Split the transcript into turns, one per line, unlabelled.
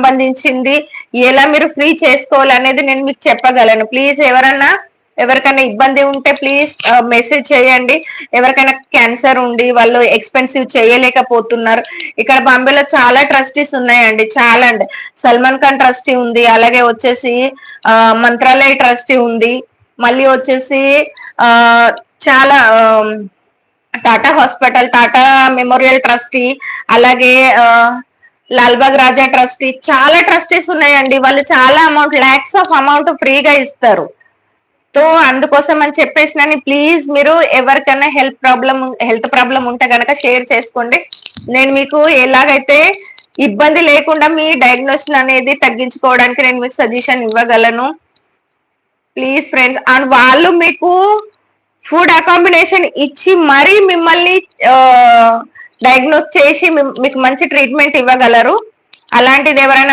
సంబంధించింది ఎలా మీరు ఫ్రీ చేసుకోవాలనేది నేను మీకు చెప్పగలను. ప్లీజ్ ఎవరికైనా ఇబ్బంది ఉంటే ప్లీజ్ మెసేజ్ చేయండి. ఎవరికైనా క్యాన్సర్ ఉండి వాళ్ళు ఎక్స్పెన్సివ్ చేయలేకపోతున్నారు. ఇక్కడ బాంబేలో చాలా ట్రస్టీస్ ఉన్నాయండి, చాలా అండి. సల్మాన్ ఖాన్ ట్రస్టీ ఉంది, అలాగే వచ్చేసి మంత్రాలయ ట్రస్టీ ఉంది, మళ్ళీ వచ్చేసి చాలా Tata hospital, Tata memorial trustee, అలాగే లాల్బాగ్ రాజా ట్రస్టీ, చాలా ట్రస్టీస్ ఉన్నాయండి. వాళ్ళు చాలా అమౌంట్, ల్యాక్స్ ఆఫ్ అమౌంట్ ఫ్రీగా ఇస్తారు. సో అందుకోసం అని చెప్పేసి ప్లీజ్ మీరు ఎవరికైనా హెల్త్ ప్రాబ్లం ఉంటే కనుక షేర్ చేసుకోండి. నేను మీకు ఎలాగైతే ఇబ్బంది లేకుండా మీ డయాగ్నోసిస్ అనేది తగ్గించుకోవడానికి నేను మీకు సజెషన్ ఇవ్వగలను. ప్లీజ్ ఫ్రెండ్స్, అండ్ వాళ్ళు మీకు ఫుడ్ అకామిడేషన్ ఇచ్చి మరీ మిమ్మల్ని డయాగ్నోస్ చేసి మీకు మంచి ట్రీట్మెంట్ ఇవ్వగలరు. అలాంటిది ఎవరైనా